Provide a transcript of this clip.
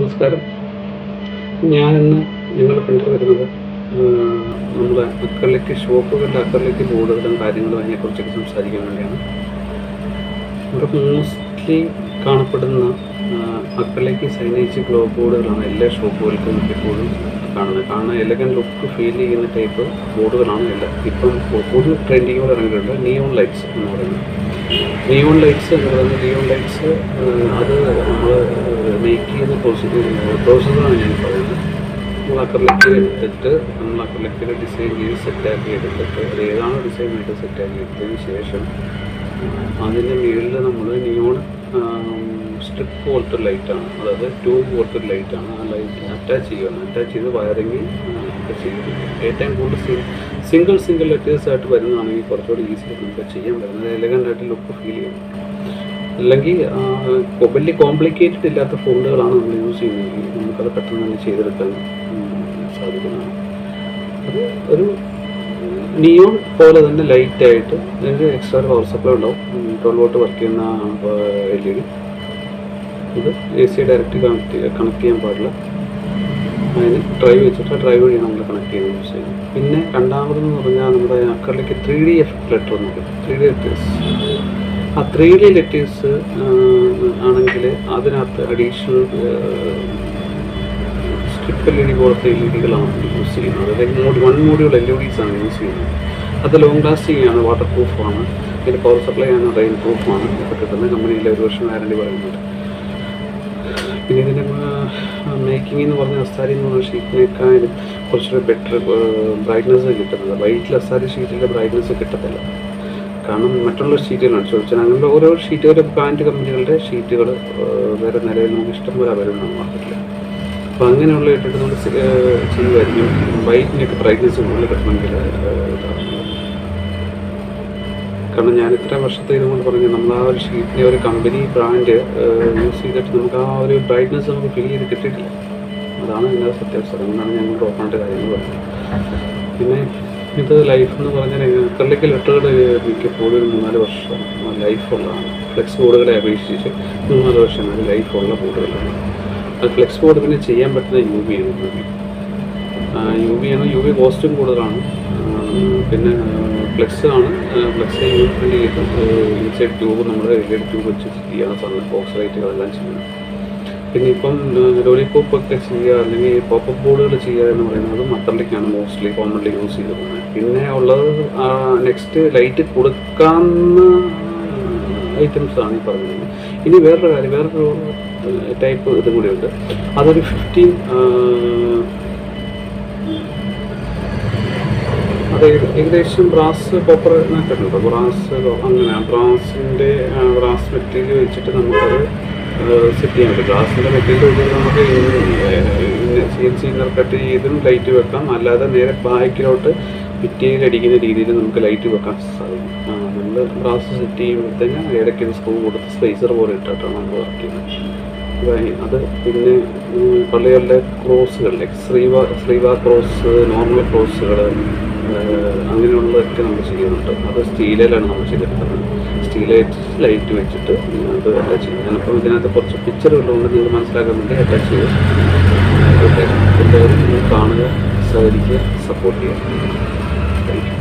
നമസ്കാരം. ഞാനിന്ന് നിങ്ങൾ കണ്ടുവരുന്നത് നമ്മുടെ അക്രലിക് ഷോപ്പുകളുടെ അക്രലിക് ബോർഡുകളും കാര്യങ്ങളും അതിനെക്കുറിച്ചൊക്കെ സംസാരിക്കാൻ വേണ്ടിയാണ്. ഇവിടെ മോസ്റ്റ്ലി കാണപ്പെടുന്ന അക്രലിക് സൈനേജ് ഗ്ലോ ബോർഡുകളാണ് എല്ലാ ഷോപ്പുകൾക്കും എപ്പോഴും കാണുന്ന എലഗൻറ്റ് ലുക്ക് ഫീൽ ചെയ്യുന്ന ടൈപ്പ് ബോർഡുകളാണ് എല്ലാം. ഇപ്പം പുതിയ ട്രെൻഡിങ്ങോട് ഇറങ്ങിയിട്ടുണ്ട് നിയോൺ ലൈറ്റ്സ് എന്ന് പറയുന്നത്. നിയോൺ ലൈറ്റ്സ് എന്ന് പറയുന്നത് അത് നമ്മൾ മേക്ക് ചെയ്യുന്ന പ്രോസസ്സാണ് ഞാൻ പറയുന്നത്. നമ്മൾ അക്രലിക് എടുത്തിട്ട് നമ്മൾ അക്രലിക്കിൽ ഡിസൈൻ ചെയ്ത് സെറ്റാക്കി എടുത്തിട്ട് അത് ഏതാണോ ഡിസൈൻ ചെയ്ത് സെറ്റാക്കി എടുത്തതിന് ശേഷം അതിൻ്റെ മുകളിൽ നമ്മൾ നിയോൺ സ്ട്രിപ്പ് പോലത്തെ ലൈറ്റാണ്, അതായത് ട്യൂബ് പോലത്തെ ലൈറ്റാണ്. ആ ലൈറ്റ് അറ്റാച്ച് ചെയ്ത് വയറിങ് ഒക്കെ ചെയ്യുന്നത്. ഏറ്റവും കൂടുതൽ സിംഗിൾ ലെറ്റേഴ്സ് ആയിട്ട് വരുന്നതാണെങ്കിൽ കുറച്ചുകൂടി ഈസിയായിട്ട് നമുക്ക് ചെയ്യാൻ പറ്റുന്നത്, എലഗൻ്റ് ആയിട്ട് ലുക്ക് ഫീൽ ചെയ്യും. അല്ലെങ്കിൽ വലിയ കോംപ്ലിക്കേറ്റഡ് ഇല്ലാത്ത ഫോണ്ടുകളാണ് നമ്മൾ യൂസ് ചെയ്യുന്നതെങ്കിൽ നമുക്കത് പെട്ടെന്ന് തന്നെ ചെയ്തെടുക്കാൻ സാധിക്കുന്നതാണ്. അത് ഒരു നിയോൺ പോലെ തന്നെ ലൈറ്റായിട്ട് ഇതിൻ്റെ എക്സ്ട്രാ പവർ സപ്ലൈ ഉണ്ടാവും. 12 വോൾട്ട് വർക്ക് ചെയ്യുന്ന LED. ഇത് AC ഡയറക്റ്റ് കണക്ട് ചെയ്യാൻ പാടില്ല. അതിന് ഡ്രൈവ് വെച്ചിട്ട് ഡ്രൈവ് വഴിയാണ് നമ്മൾ കണക്ട് ചെയ്യുന്നത് യൂസ് ചെയ്യുന്നത്. പിന്നെ രണ്ടാമതെന്ന് പറഞ്ഞാൽ നമ്മുടെ അക്രലിക് 3D എഫക്ട് ലെറ്റർ എന്നൊക്കെ 3D ലെറ്റേഴ്സ്. ആ 3D ലെറ്റേഴ്സ് ആണെങ്കിൽ അതിനകത്ത് അഡീഷണൽ സ്ട്രിപ്പ് LED പോലത്തെ LEDകളാണ് യൂസ് ചെയ്യുന്നത്. അതായത് 1 മോഡ്യൂൾ LEDs ആണ് യൂസ് ചെയ്യുന്നത്. അത് ലോങ് ലാസ്റ്റിംഗ് ആണ്, വാട്ടർ പ്രൂഫാണ്, ഇതിൻ്റെ പവർ സപ്ലൈ ആണ്, റെയിൻ പ്രൂഫാണ്. ഇപ്പോൾ കിട്ടുന്ന കമ്പനിയിലെ 1 വർഷം വാറണ്ടി പറയുന്നുണ്ട്. പിന്നെ ഇതിൻ്റെ മേക്കിംഗ് എന്ന് പറഞ്ഞ അസ്താരി എന്ന് പറഞ്ഞ ഷീറ്റിനേക്കാളും കുറച്ചുകൂടി ബെറ്റർ ബ്രൈറ്റ്നസ് കിട്ടുന്നത്. വൈറ്റിൽ അസ്താരി ഷീറ്റിൻ്റെ ബ്രൈറ്റ്നസ് കിട്ടത്തില്ല. കാരണം മറ്റുള്ള ഷീറ്റുകളാണ് ചോദിച്ചാൽ അങ്ങനെ ഓരോ ഷീറ്റുകളുടെ ബ്രാൻഡ് കമ്പനികളുടെ ഷീറ്റുകൾ വേറെ നിലയിൽ നമുക്ക് ഇഷ്ടംപോലെ അവൈലബിൾ ആണ് മാർക്കറ്റിൽ. അപ്പോൾ അങ്ങനെയുള്ള ഇട്ടിട്ട് നമ്മൾ ചെയ്യുമായിരിക്കും. വൈറ്റിൻ്റെയൊക്കെ ബ്രൈറ്റ്നസ് കൂടുതൽ കിട്ടണമെങ്കിൽ കാരണം ഞാൻ ഇത്രയും വർഷത്തെ ഇതുകൊണ്ട് പറഞ്ഞു, നമ്മൾ ആ ഒരു ഷീറ്റിൻ്റെ ഒരു കമ്പനി ബ്രാൻഡ് യൂസ് ചെയ്തിട്ട് നമുക്ക് ആ ഒരു ബ്രൈറ്റ്നസ് നമുക്ക് ഫീൽ ചെയ്ത് കിട്ടിയിട്ടില്ല. അതാണ് ഇതിൻ്റെ സത്യാവസ്ഥ. അതുകൊണ്ടാണ് ഞങ്ങൾ ഡ്രോപ്പാണ്ട് കാര്യങ്ങൾ പറഞ്ഞത്. പിന്നെ ഇത് ലൈഫ് എന്ന് പറഞ്ഞാൽ അക്രലിക് ലെറ്ററുകൾ മിക്കപ്പോഴും ഒരു 3-4 വർഷം ലൈഫുള്ളതാണ്. ഫ്ലെക്സ് ബോർഡുകളെ അപേക്ഷിച്ച് 3-4 വർഷം ലൈഫുള്ള ബോർഡുകളാണ്. അത് ഫ്ലെക്സ് ബോർഡ് പിന്നെ ചെയ്യാൻ പറ്റുന്ന UV ആണ്. UV കോസ്റ്റും കൂടുതലാണ്. പിന്നെ ഫ്ലെക്സ് ആണ്. ഫ്ലെക്സ് യൂസ് ഇൻസൈഡ് ട്യൂബ് നമ്മൾ LED ട്യൂബ് വെച്ച് ചെയ്യാണ് സാധനം ബോക്സ് ലൈറ്റുകളെല്ലാം ചെയ്യുന്നത്. പിന്നെ ഇപ്പം ലോലിപോപ്പൊക്കെ ചെയ്യുക അല്ലെങ്കിൽ പോപ്പപ്പ് ബോർഡുകൾ ചെയ്യുക എന്ന് പറയുന്നത് അക്രലിക്കാണ് മോസ്റ്റ്ലി കോമൺലി യൂസ് ചെയ്ത് പോകുന്നത്. പിന്നെ ഉള്ളത് നെക്സ്റ്റ് ലൈറ്റ് കൊടുക്കാവുന്ന ഐറ്റംസാണ് ഈ പറഞ്ഞത്. ഇനി വേറൊരു ടൈപ്പ് ഇതും കൂടിയുണ്ട്. അതൊരു 15 അത് ഏകദേശം ബ്രാസ് കോപ്പർ കേട്ടിട്ടുണ്ടോ? അങ്ങനെ ബ്രാസ് മെറ്റീരിയൽ വെച്ചിട്ട് നമുക്കത് സെറ്റ് ചെയ്യാൻ പറ്റും. ഗ്ലാസിൻ്റെ മെറ്റീരിയൽ വെച്ചിട്ട് നമുക്ക് CNC കട്ട് ചെയ്തും ലൈറ്റ് വെക്കാം. അല്ലാതെ നേരെ ബാക്കിലോട്ട് ഭിത്തിയിൽ അടിക്കുന്ന രീതിയിൽ നമുക്ക് ലൈറ്റ് വെക്കാൻ സാധിക്കും. നമ്മൾ ബ്രാസ് സെറ്റ് ചെയ്യുമ്പോഴത്തേന് ഇടയ്ക്ക് സ്ക്രൂ കൊടുത്ത് സ്പേസർ പോലെ ഇട്ടിട്ടാണ് നമ്മൾ വർക്ക് ചെയ്യുന്നത്. അത് പിന്നെ പള്ളികളിലെ ക്രോസുകളിലെ ശ്രീവ ക്രോസ്, നോർമൽ ക്രോസുകൾ അങ്ങനെയുള്ളതൊക്കെ നമ്മൾ ചെയ്യുന്നുണ്ട്. അത് സ്റ്റീലിലാണ് നമ്മൾ ചെയ്തെടുക്കുന്നത്. ലൈറ്റ് വെച്ചിട്ട് അത് അറ്റാച്ച് ചെയ്യും. ഞാനിപ്പോൾ ഇതിനകത്ത് കുറച്ച് പിക്ചറുകളുണ്ട്, നിങ്ങൾ മനസ്സിലാക്കാൻ വേണ്ടി അറ്റാച്ച് ചെയ്ത് എല്ലാവരും കാണുക, സഹകരിക്കുക, സപ്പോർട്ട് ചെയ്യുക. Thank you.